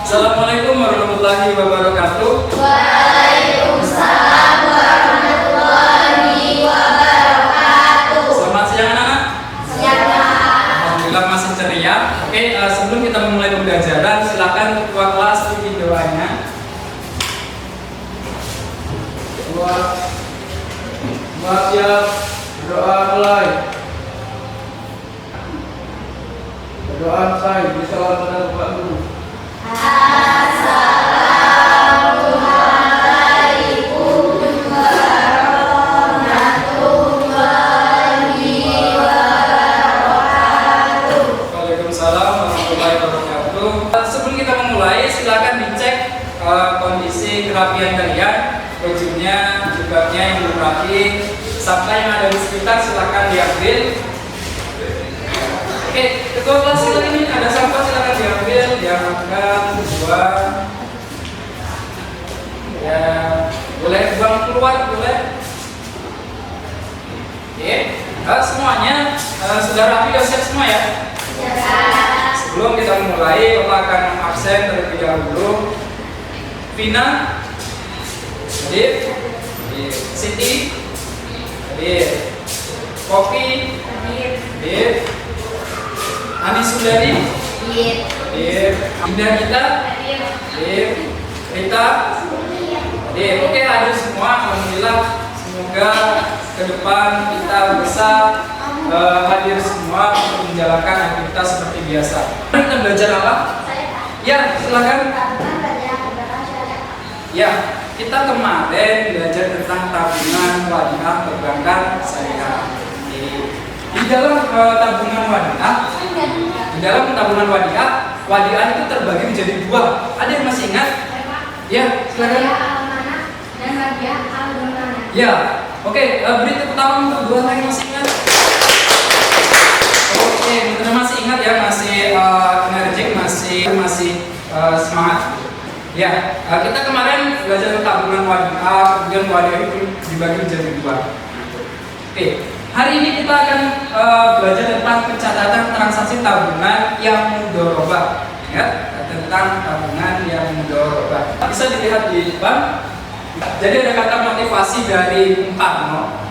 Assalamualaikum warahmatullahi wabarakatuh. Waalaikumsalam warahmatullahi wabarakatuh. Selamat siang anak-anak. Siang. Alhamdulillah masih ceria. Oke, sebelum kita memulai pembelajaran, silakan ketua kelas pimpin doanya. Siap, doa mulai. Doa selesai, bersalam pada Bapak Guru. Assalamualaikum warahmatullahi wabarakatuh. Waalaikumsalam warahmatullahi wabarakatuh. Sebelum kita memulai, silakan dicek kondisi kerapian kalian, bajunya, jilbabnya yang belum rapi, sampah yang ada di sekitar silakan diambil. Oke, ketua kelas silakan, ini ada sampah silakan diambil, diamankan, dibuang. Ya, boleh buang keluar, boleh. Oke, semuanya sudah rapi dan siap semua ya. Sebelum kita memulai, Bapak akan absen terlebih dahulu. Vina, hadir. Siti, hadir. Kopi, hadir. Ani Sudari, hadir. Indah Gita, hadir. Rita, hadir. Oke, hadir semua. Alhamdulillah. Semoga ke depan kita bisa hadir semua untuk menjalankan aktivitas seperti biasa. Kita belajar apa? Ya, silakan. Ya, kita kemarin belajar tentang tabungan wadiah perbankan syariah. Di dalam tabungan wadiah itu terbagi menjadi dua. Ada yang masih ingat? Ya, silakan. Ya, oke. Beri tepuk tangan untuk dua yang masih ingat. Oke, mungkin masih ingat ya, masih energik, masih semangat. Ya, kita kemarin belajar tentang tabungan wadiah, kemudian wadiah itu dibagi menjadi dua. Oke, hari ini kita akan belajar tentang pencatatan transaksi tabungan yang mudharabah. Ya, tentang tabungan yang mudharabah. Bisa dilihat di depan. Jadi ada kata motivasi dari Bung Karno.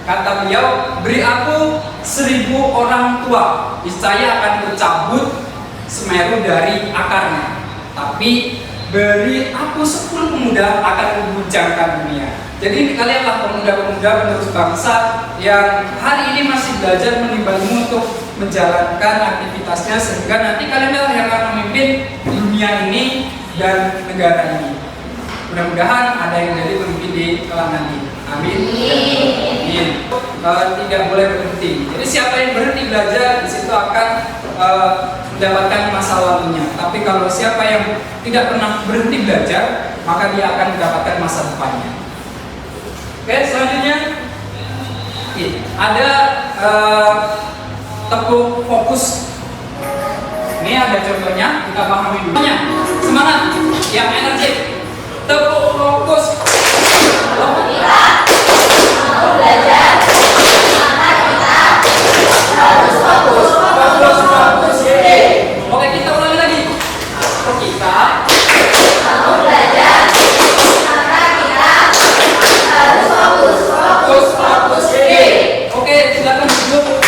Kata beliau, beri aku 1000 orang tua, niscaya akan tercabut Semeru dari akarnya. Tapi beri aku 10 pemuda akan menguncangkan dunia. Jadi kalianlah pemuda-pemuda penerus bangsa yang hari ini masih belajar menimba ilmu untuk menjalankan aktivitasnya, sehingga nanti kalian yang akan memimpin dunia ini dan negara ini. Mudah-mudahan ada yang jadi pemimpin di kelak nanti. Amin. Amin. Tidak boleh berhenti. Jadi siapa yang berhenti belajar di situ akan mendapatkan masa lalunya. Tapi kalau siapa yang tidak pernah berhenti belajar, maka dia akan mendapatkan masa depannya. Oke, selanjutnya ada tepuk fokus. Ini ada contohnya, kita pahami dulu. Semangat, yang energik. Tepuk fokus. Kalau kita mau belajar, maka kita harus fokus. Oke, kita ulangi lagi. Kita Mau belajar, maka kita harus fokus. Oke, silakan duduk.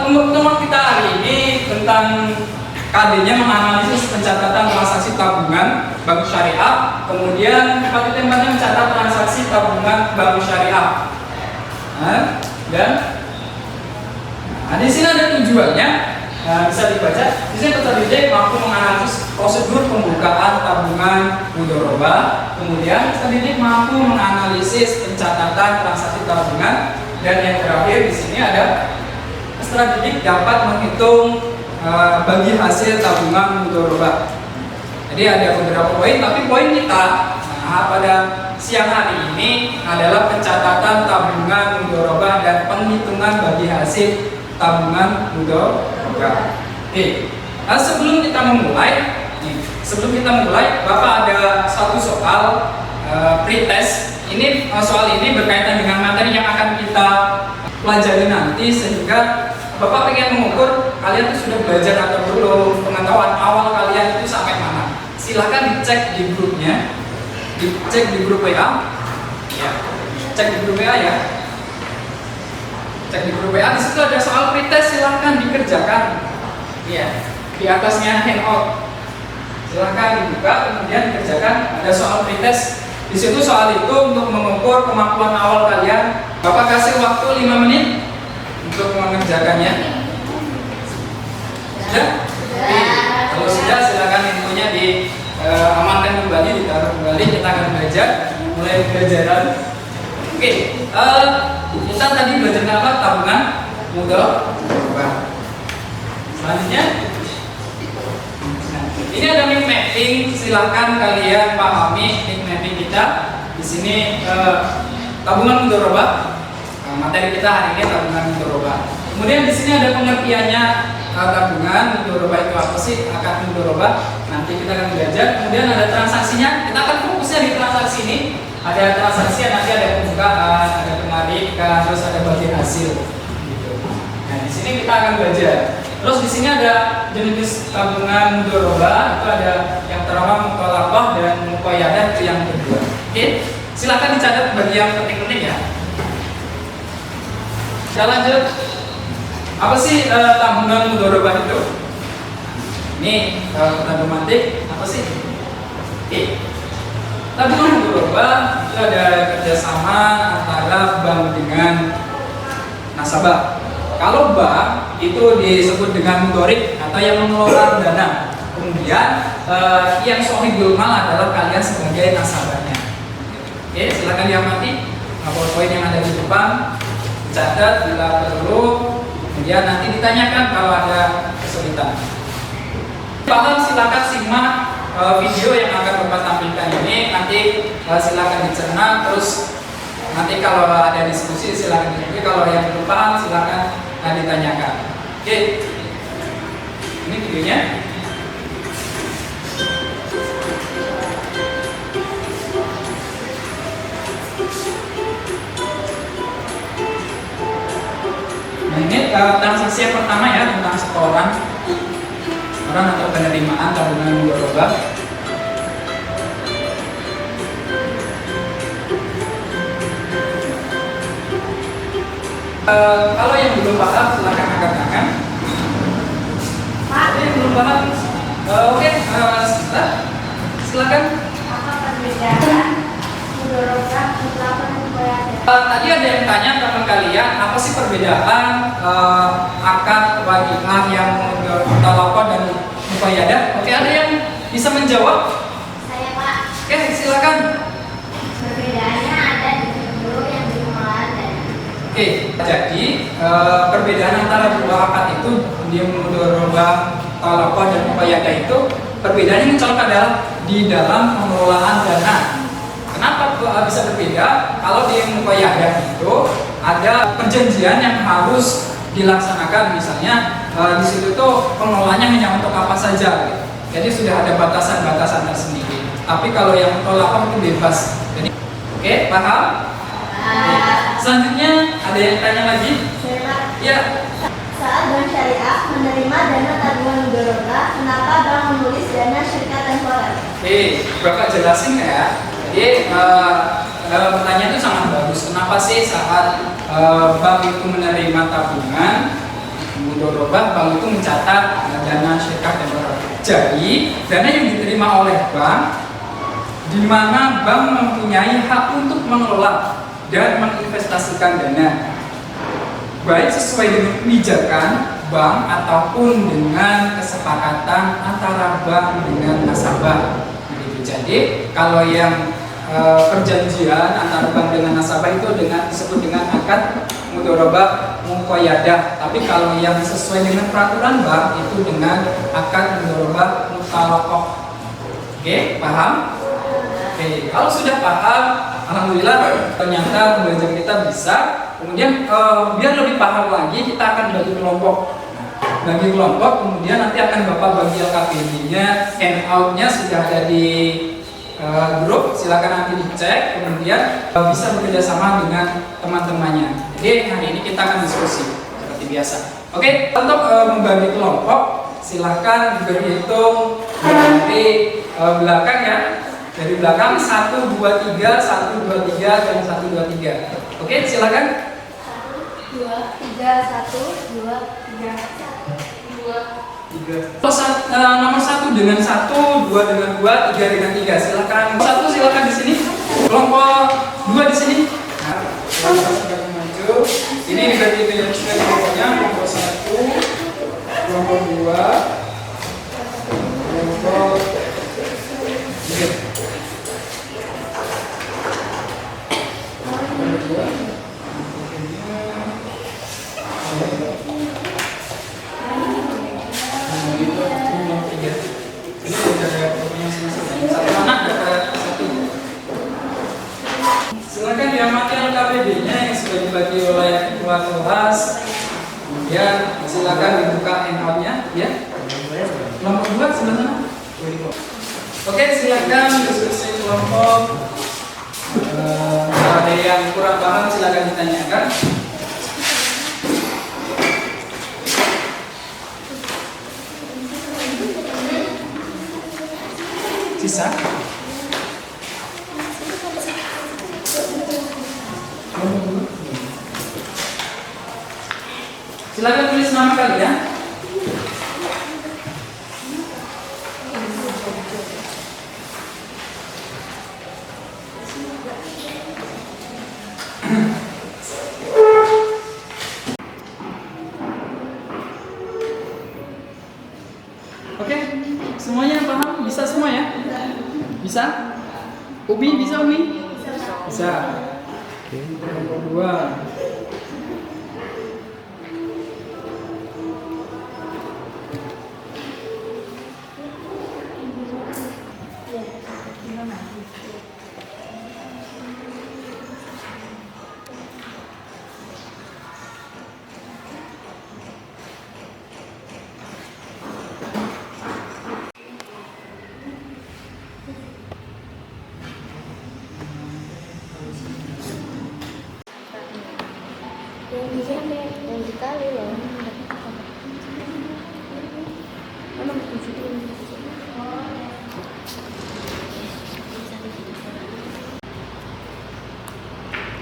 Teman-teman kita hari ini tentang KD-nya menganalisis pencatatan transaksi tabungan bank syariah, kemudian Pak Tembannya mencatat transaksi tabungan bank syariah. Di sini ada tujuannya, bisa dibaca. Di sini peserta didik mampu menganalisis prosedur pembukaan tabungan mudharabah, kemudian peserta didik mampu menganalisis pencatatan transaksi tabungan, dan yang terakhir di sini ada peserta didik dapat menghitung bagi hasil tabungan mudharabah. Jadi ada beberapa poin, tapi poin kita pada siang hari ini adalah pencatatan tabungan mudharabah dan penghitungan bagi hasil tabungan mudharabah. Oke, sebelum kita memulai, Bapak ada satu soal pretest. Ini soal ini berkaitan dengan materi yang akan kita pelajari nanti, sehingga Bapak pengen mengukur kalian tuh sudah belajar atau belum, pengetahuan awal kalian itu sampai mana. Silahkan dicek di grupnya, dicek di grup WA, ya, cek di grup WA ya, cek di grup WA. Di situ ada soal pretest, silahkan dikerjakan, ya, di atasnya handout, silahkan dibuka, kemudian dikerjakan. Ada soal pretest. Di situ soal itu untuk mengukur kemampuan awal kalian. Bapak kasih waktu 5 menit untuk mengerjakannya. Sudah? Oke. Kalau sudah, silakan infonya amankan kembali, ditaruh kembali. Kita akan belajar, mulai pelajaran. Oke. Kita tadi belajar apa? Tabungan mudharabah. Selanjutnya, ini ada mix mapping. Silakan kalian pahami mix mapping kita. Di sini tabungan mudharabah. Materi kita hari ini tabungan mudharabah. Kemudian di sini ada pengertiannya tabungan mudharabah itu apa sih? Akad mudharabah. Nanti kita akan belajar. Kemudian ada transaksinya. Kita akan fokusnya di transaksi ini. Ada transaksi, nanti ada pembukaan, ada penarikan, terus ada bagian hasil. Gitu. Nah di sini kita akan belajar. Terus di sini ada jenis tabungan mudharabah. Itu ada yang pertama muthalaqah dan muqayyadah, itu yang kedua. Oke, silakan dicatat bagi yang penting-penting ya. Kita lanjut. Apa sih tabungan mudharabah itu? Ini matematik apa sih? Oke. Tabungan mudharabah itu ada kerjasama antara bank dengan nasabah. Kalau bank itu disebut dengan mudhorik atau yang mengelola dana. Kemudian yang shahidul mal adalah kalian sebagai nasabahnya. Oke, silakan diamati poin-poin yang ada di depan. Catat bila perlu, kemudian nanti ditanyakan kalau ada kesulitan. Paham, silakan simak video yang akan Bapak tampilkan ini. Nanti silakan dicerna, terus nanti kalau ada diskusi silakan diskusi. Kalau yang belum paham silakan ditanyakan. Oke, ini videonya. Nah, ini transaksi yang pertama ya, tentang setoran atau penerimaan tabungan mudharabah. Kalau yang belum paham silakan angkat tangan. Yang belum paham, oke, silakan. Apa perbedaan mudharabah muthalaqah dan muqayyadah? Tadi ada yang tanya teman kalian, apa sih perbedaan akad waqiah yang muthalaqah dan muqayyadah? Oke, ada yang bisa menjawab? Saya Pak. Oke, silakan. Perbedaannya ada di video yang di pengelolaan dana. Oke, jadi perbedaan antara dua akad itu di mudharabah, muthalaqah dan muqayyadah itu perbedaannya mencolok adalah di dalam pengelolaan dana. Kenapa bisa berbeda? Kalau di muqayyadah itu ada perjanjian yang harus dilaksanakan, misalnya di situ tuh pengelolaannya hanya untuk apa saja, gitu. Jadi sudah ada batasan-batasan tersendiri. Tapi kalau yang muthalaqah itu bebas. Jadi, oke, paham? Oke. Selanjutnya ada yang tanya lagi? Saya Pak. Ya. Saat bank syariah menerima dana tabungan mudharabah, kenapa bank menulis dana syarikat temporer? Oke, Bapak jelasin nggak ya? Jadi pertanyaan itu sangat bagus. Kenapa sih saat bank itu menerima tabungan mudharabah, bank itu mencatat dana syarikat temporer? Jadi dana yang diterima oleh bank, di mana bank mempunyai hak untuk mengelola dan menginvestasikan dana, baik sesuai dengan kebijakan bank ataupun dengan kesepakatan antara bank dengan nasabah. Begitu. Jadi kalau yang perjanjian antara bank dengan nasabah itu disebut dengan akad mudharabah muqayyadah. Tapi kalau yang sesuai dengan peraturan bank itu dengan akad mudharabah muthalaqah. Oke, paham? Oke, kalau sudah paham, alhamdulillah ternyata belajar kita bisa. Kemudian biar lebih paham lagi, kita akan bagi kelompok. Bagi kelompok, kemudian nanti akan Bapak bagi LKPD-nya, handout-nya sudah ada di grup. Silakan nanti dicek, kemudian bisa bekerja sama dengan teman-temannya. Jadi hari ini kita akan diskusi seperti seperti biasa. Oke, untuk membagi kelompok silahkan berhitung dari belakang ya. Dari belakang 1, 2, 3, 1, 2, 3, dan 1, 2, 3. Oke, silakan. 1, 2, 3, 1, 2, 3, 1, 2. Nomor 1 dengan 1, 2 dengan 2, 3 dengan 3. Silakan. 1 silakan di sini. Kelompok 2 di sini. Nah, kelompok sudah maju. Ini dibagi menjadi kelompoknya. Kelompok 1, kelompok 2, kelompok 3. Silakan diamati LKPD-nya yang sudah dibagi oleh ketua kelas. Kemudian silakan dibuka handout-nya ya. Kelompok 2 sebelah sana. Oke, silakan diskusi kelompok. Kalau ada yang kurang paham silakan ditanyakan. Sisa. Silakan tulis nama kalian. Oke, semuanya paham? Bisa semua ya? Bisa? Umi bisa Umi? Bisa. Kelompok 2. Yang dikali loh. Emang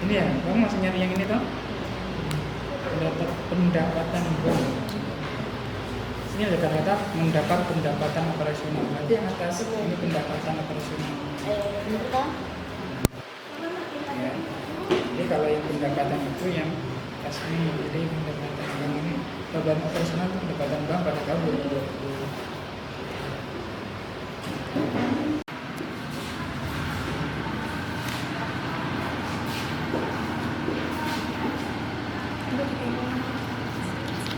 Ini ya, kamu masih nyari yang ini toh? Pendapatan bank. Ini ada kata mendapat pendapatan operasional. Berarti yang atas ini pendapatan operasional. Ya. Jadi kalau yang pendapatan itu yang kasmi, jadi pendapatan bank ini beban operasional itu pendapatan bank pada tahun 2020.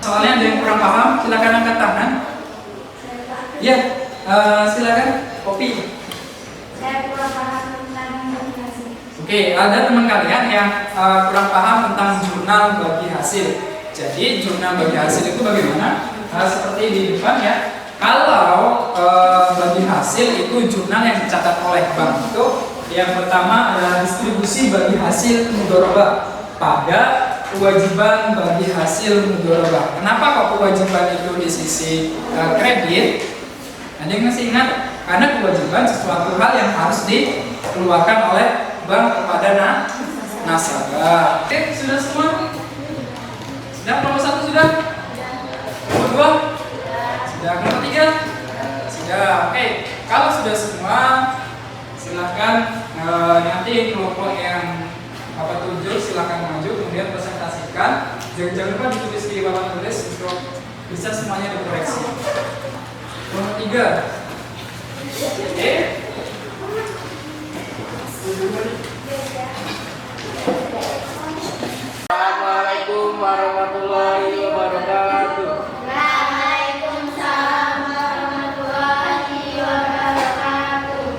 Soalnya ada yang kurang paham, silakan angkat tangan. Ya, silakan. Kopi. Saya kurang paham tentang hasil. Oke, ada teman kalian yang kurang paham tentang jurnal bagi hasil. Jadi jurnal bagi hasil itu bagaimana? Seperti di depan ya. Kalau bagi hasil itu jurnal yang dicatat oleh bank itu yang pertama adalah distribusi bagi hasil mudharabah pada kewajiban bagi hasil mudharabah. Kenapa kok kewajiban itu di sisi kredit? Ada yang masih ingat? Karena kewajiban sesuatu hal yang harus dikeluarkan oleh bank kepada nasabah. Oke, sudah semua? Sudah nomor 1 sudah? Nomor 2? Sudah. Nomor 3? Sudah. Oke, kalau sudah semua silahkan nanti kelompok yang Bapak tujuh silahkan maju, kemudian presentasikan. Jangan lupa ditulis di papan tulis untuk bisa semuanya dikoreksi. Nomor 3. Oke. Assalamualaikum warahmatullahi wabarakatuh. Waalaikumsalam warahmatullahi wabarakatuh.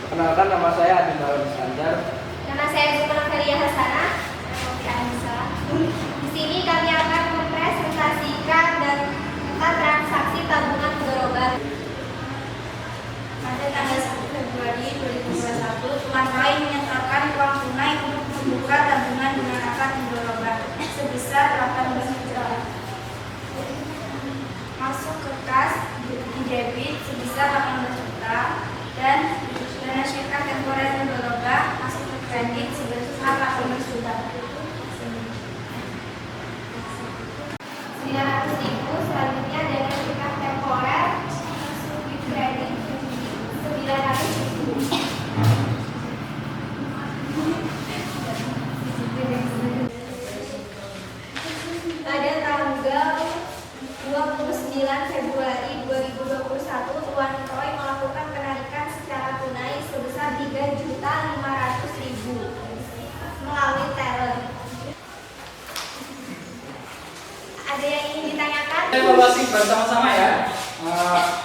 Kenalkan, nama saya Adi Maulid Iskandar. Nama saya Zufar Faria Hasanah. Di sini kami akan mempresentasikan dan tentang transaksi tabungan mudharabah pada tanggal 900.000. Selanjutnya dana sirkah temporer subsidi kredit 900.000. Pada tanggal 29 Februari 2021, Tuan Roy melakukan penarikan secara tunai sebesar 3.500.000 melalui teller. Ada yang ingin ditanyakan? Evaluasi bersama-sama ya.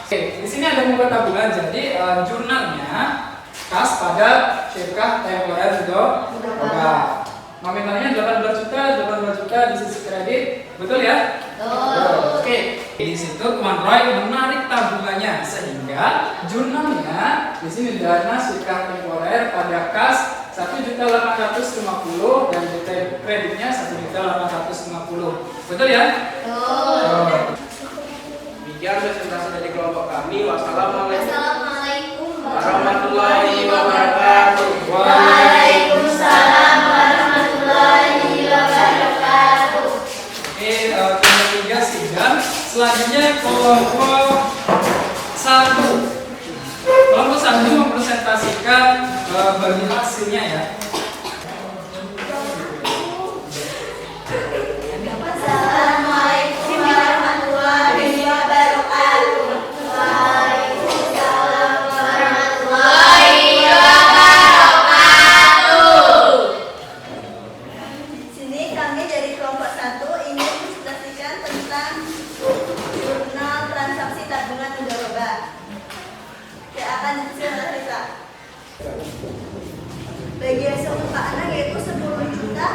Oke, di sini ada muka tabungan. Jadi jurnalnya kas pada Syirkah Temporer Mudharabah. Nominalnya 18 juta di sisi kredit, betul ya? Betul. Oke, di situ Tuan Roy menarik tabungannya sehingga jurnalnya di sini dana Syirkah Temporer pada kas 1.850 dan kreditnya 1.850. Betul ya? Betul. Demikian presentasi dari kelompok kami. Wassalamualaikum Assalamualaikum warahmatullahi wabarakatuh. Waalaikumsalam warahmatullahi wabarakatuh. Oke, kelompok 3 sidang. Selanjutnya kelompok 1. Kelompok 1 mempresentasikan bagi hasilnya ya. Assalamualaikum warahmatullahi wabarakatuh. Waalaikumsalam warahmatullahi wabarakatuh. Di sini kami dari kelompok 1 ingin mempresentasikan tentang jurnal transaksi tabungan Mudharabah. Yang akan diceritakan. Bagi hasil untuk anak yaitu 10 juta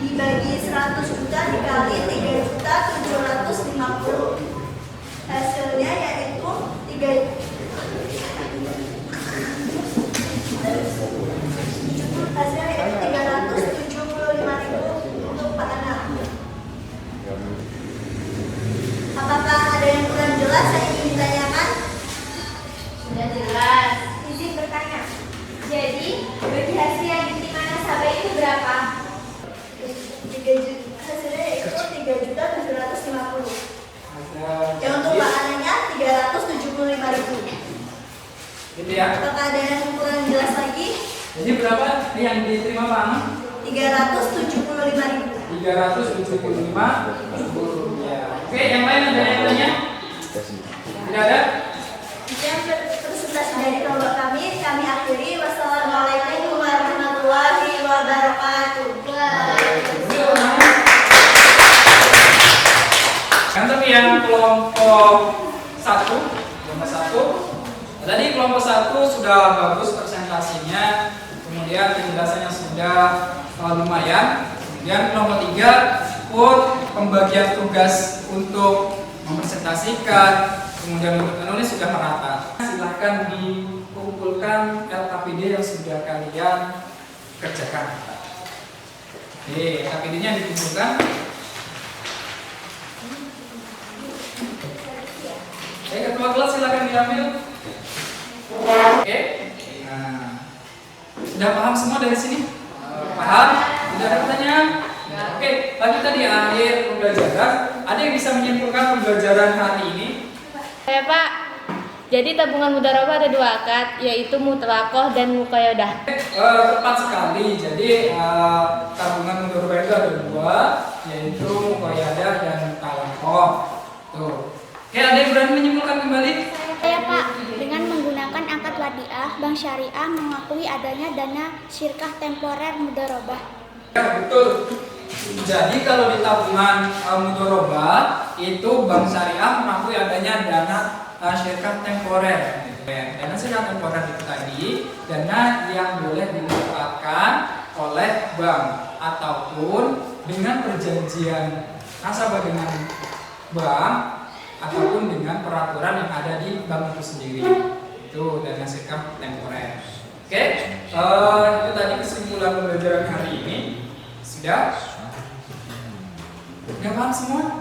dibagi 100 juta dikali 3.750. Hasilnya yaitu 375.000 untuk Pak Anak. Apakah ada yang kurang jelas yang ingin ditanyakan? Sudah jelas. Izin bertanya. Jadi, bagi hasil yang diterima nasabah itu berapa? Hasilnya yaitu 3.750. Ada Yang untuk Pak Anaknya 375.000. gitu ya. Apakah ada yang kurang jelas lagi? Jadi berapa yang diterima Pak Anang? 375.000. 375 ya. Oke, yang lain ada yang lainnya? Tidak ada? Sekian presentasi dari kelompok kami akhiri. Wassalamualaikum warahmatullahi wabarakatuh. Kan tapi yang kelompok 1, tadi kelompok 1 sudah bagus presentasinya, kemudian penjelasannya sudah lumayan. Kemudian kelompok 3 pun pembagian tugas untuk mempresentasikan, kemudian untuk menulis sudah merata. Silahkan dikumpulkan LKPD yang sudah kalian kerjakan. Oke, LKPD-nya dikumpulkan. Oke, ketua kelas silakan diambil. Oke. Nah, sudah paham semua dari sini? Paham? Tidak ada pertanyaan? Oke, lanjut tadi akhir pembelajaran. Ada yang bisa menyimpulkan pembelajaran hari ini? Ya Pak, jadi tabungan Mudharabah ada 2 akad, yaitu mutlakoh dan muqayyadah. Tepat sekali. Jadi tabungan Mudharabah itu ada 2, yaitu muqayyadah dan mutlakoh. Tuh. Oke, ada yang berani menyimpulkan kembali? Ya Pak, dengan menggunakan akad wadiah, Bank Syariah mengakui adanya dana syirkah temporer Mudharabah. Ya, betul. Jadi kalau di tabungan Mudharabah itu Bank Syariah mengakui adanya dana syirkah temporer. Dana syirkah temporer itu tadi dana yang boleh dimanfaatkan oleh bank ataupun dengan perjanjian nasabah dengan bank ataupun dengan peraturan yang ada di bank itu sendiri. Itu dana syirkah temporer. Oke, itu tadi kesimpulan pembelajaran hari ini. Sudah? Udah paham semua?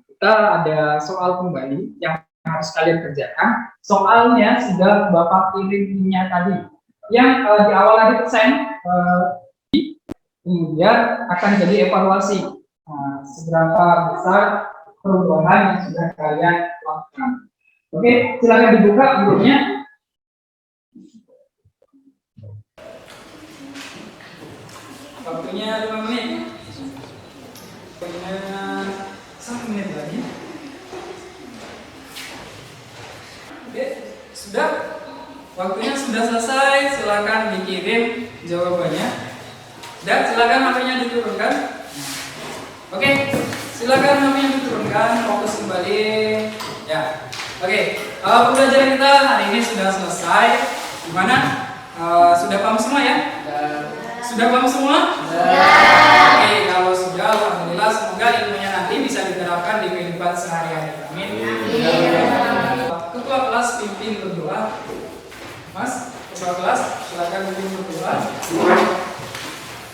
Kita ada soal kembali yang harus kalian kerjakan. Soalnya sudah Bapak kirimnya tadi. Yang di awal ada persen, kemudian akan jadi evaluasi. seberapa besar perubahan yang sudah kalian lakukan. Oke, silakan dibuka bukunya. Waktunya 5 menit. Waktunya 1 menit lagi. Oke, sudah. Waktunya sudah selesai. Silakan dikirim jawabannya. Dan silakan HP-nya diturunkan. Oke, silakan HP-nya diturunkan. Fokus kembali. Ya. Oke, pembelajaran kita hari ini sudah selesai. Gimana? Sudah paham semua ya? Sudah paham semua? Oke, kalau sudah, alhamdulillah. Semoga ilmunya nanti bisa diterapkan di kehidupan sehari-hari. Amin. Ketua kelas pimpin berdoa. Mas, ketua kelas, silakan pimpin berdoa.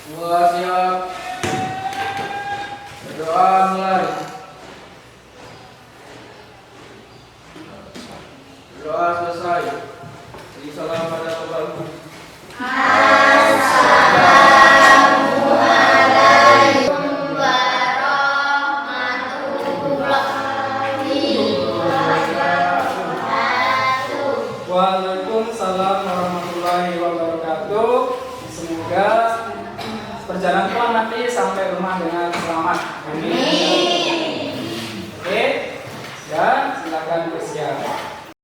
Semua siap. Berdoa mulai. Berdoa selesai. Beri salam pada Bapak. Waalaikumsalam warahmatullahi wabarakatuh. Semoga perjalanan pulang nanti sampai rumah dengan selamat. Amin.